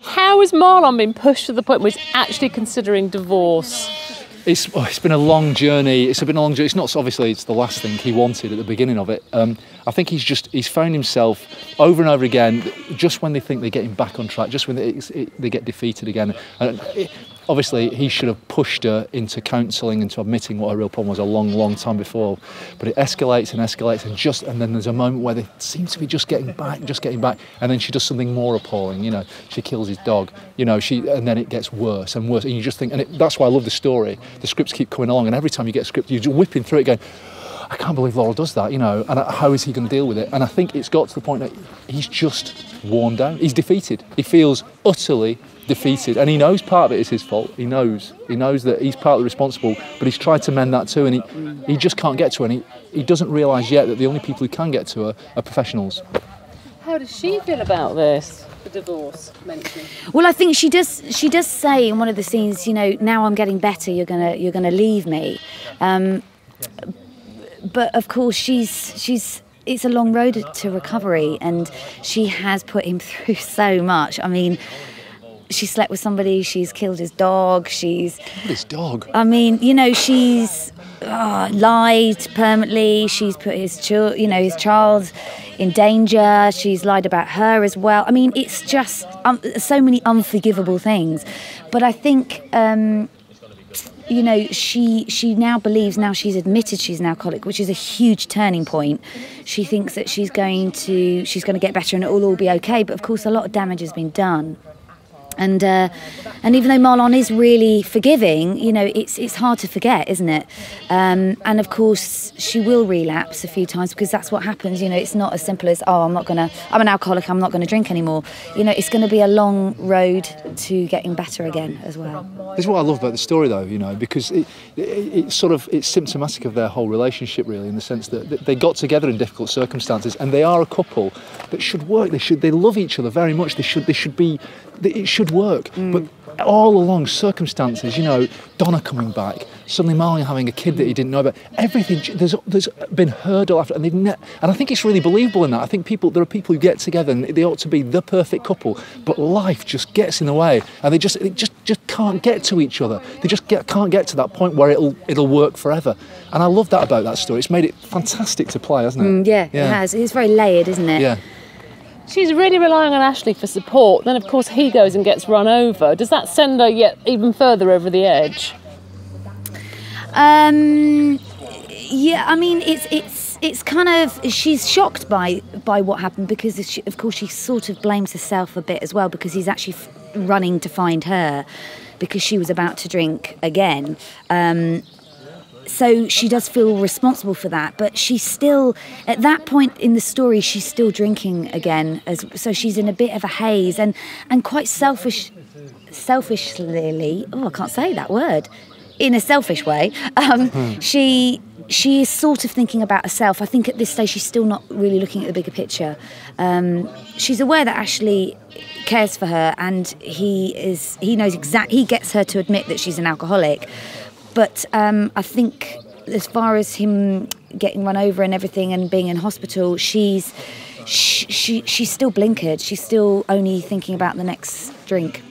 How has Marlon been pushed to the point where he's actually considering divorce? It's been a long journey. It's been a long journey. It's not obviously it's the last thing he wanted at the beginning of it. I think he's found himself over and over again. Just when they think they're getting back on track, just when they get defeated again. Obviously, he should have pushed her into counselling, into admitting what her real problem was a long, long time before. But it escalates and escalates, and then there's a moment where they seem to be just getting back, and then she does something more appalling. You know, she kills his dog. You know, and then it gets worse and worse, and you just think, that's why I love the story. The scripts keep coming along, and every time you get a script, you're whipping through it, going, I can't believe Laurel does that. You know, and how is he going to deal with it? And I think it's got to the point that he's just worn down. He's defeated. He feels utterly defeated, and he knows part of it is his fault. He knows that he's partly responsible, but he's tried to mend that too, and he just can't get to her, and he doesn't realise yet that the only people who can get to her are professionals. How does she feel about this, the divorce mentioned? Well, I think she does say in one of the scenes, you know, now I'm getting better, you're gonna leave me, but of course it's a long road to recovery, and she has put him through so much. I mean, she slept with somebody, she's killed his dog, His dog? I mean, you know, she's lied permanently, she's put his child in danger, she's lied about her as well. I mean, it's just so many unforgivable things. But I think, you know, she now believes, now she's admitted she's an alcoholic, which is a huge turning point. She thinks that she's going to get better and it will all be okay. But of course, a lot of damage has been done. And even though Marlon is really forgiving, you know, it's hard to forget, isn't it? And of course, she will relapse a few times because that's what happens. You know, it's not as simple as, I'm an alcoholic, I'm not going to drink anymore. You know, it's going to be a long road to getting better again as well. This is what I love about the story, though, you know, because it's symptomatic of their whole relationship, really, in the sense that they got together in difficult circumstances, and they are a couple that should work. They love each other very much. It should work, but all along circumstances, you know, Donna coming back, suddenly Marlon having a kid that he didn't know about, everything, there's been hurdle after, and I think it's really believable in that. I think there are people who get together and they ought to be the perfect couple, but life just gets in the way, and they just can't get to each other. They just can't get to that point where it'll work forever. And I love that about that story. It's made it fantastic to play, hasn't it? Yeah, it has. It's very layered, isn't it? Yeah. She's really relying on Ashley for support. Then, of course, he goes and gets run over. Does that send her yet even further over the edge? Yeah, I mean, it's kind of, she's shocked by what happened because, of course, she sort of blames herself a bit as well because he's actually running to find her because she was about to drink again. So she does feel responsible for that, but she's still, at that point in the story, she's still drinking again. So she's in a bit of a haze and quite selfishly, I can't say that word, in a selfish way, she is sort of thinking about herself. I think at this stage she's still not really looking at the bigger picture. She's aware that Ashley cares for her and he gets her to admit that she's an alcoholic. But I think as far as him getting run over and everything and being in hospital, she's still blinkered. She's still only thinking about the next drink.